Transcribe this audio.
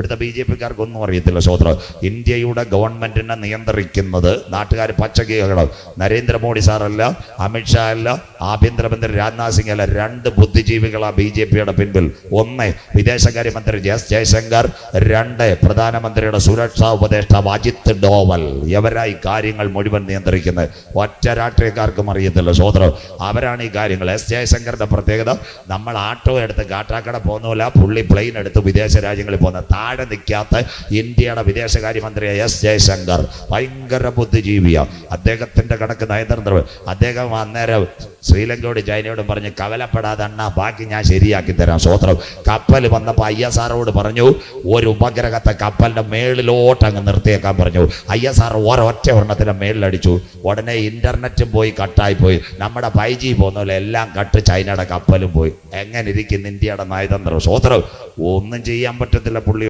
ഇവിടുത്തെ BJP-ക്കാർക്കൊന്നും അറിയത്തില്ല സഹോദരൻ. ഇന്ത്യയുടെ ഗവൺമെന്റിനെ നിയന്ത്രിക്കുന്നത് നാട്ടുകാർ പച്ചക്കീകളും നരേന്ദ്രമോദി സാറല്ല, അമിത്ഷാ അല്ല, ആഭ്യന്തരമന്ത്രി രാജ്നാഥ് സിംഗ് അല്ല. 2 ബുദ്ധിജീവികളാണ് BJP-യുടെ പിൻപിൽ. 1 വിദേശകാര്യമന്ത്രി എസ് ജയശങ്കർ, 2 പ്രധാനമന്ത്രിയുടെ സുരക്ഷാ ഉപദേഷ്ടാവ് അജിത് ഡോവൽ. ഇവരായി കാര്യങ്ങൾ മുഴുവൻ നിയന്ത്രിക്കുന്നത്. ഒറ്റ രാഷ്ട്രീയക്കാർക്കും അറിയത്തില്ല സഹോദരൻ. അവരാണ് ഈ കാര്യങ്ങൾ. എസ് ജയശങ്കറിന്റെ പ്രത്യേകത, നമ്മൾ ആട്ടോ എടുത്ത് കാട്ടാക്കട പോകുന്നില്ല, പുള്ളി പ്ലെയിൻ എടുത്ത് വിദേശ രാജ്യങ്ങളിൽ പോകുന്ന. താഴെ നിൽക്കാത്ത ഇന്ത്യയുടെ വിദേശകാര്യമന്ത്രി എസ് ജയശങ്കർ ഭയങ്കര ബുദ്ധിജീവിയാണ്. അദ്ദേഹത്തിന്റെ കണക്ക് നയതന്ത്രം. അദ്ദേഹം അന്നേരം ശ്രീലങ്കയോട് ചൈനയോടും പറഞ്ഞ് കവലപ്പെടാതെ അണ്ണ, ബാക്കി ഞാൻ ശരിയാക്കി തരാം സഹോദരൻ. കപ്പൽ വന്നപ്പോൾ ISROട് പറഞ്ഞു ഒരു ഉപഗ്രഹത്തെ കപ്പലിന്റെ മേളിലോട്ട് അങ്ങ് നിർത്തിയേക്കാൻ പറഞ്ഞു. ISRO ഒരൊറ്റ ഒരെണ്ണത്തിന്റെ മേളിലടിച്ചു. ഉടനെ ഇന്റർനെറ്റും പോയി, കട്ടായി പോയി. നമ്മുടെ 5G പോകുന്നില്ല, എല്ലാം കട്ട്. ചൈനയുടെ കപ്പലും പോയി. എങ്ങനെ ഇരിക്കുന്നു ഇന്ത്യയുടെ നയതന്ത്രം സഹോദരൻ? ഒന്നും ചെയ്യാൻ പറ്റത്തില്ല പുള്ളി.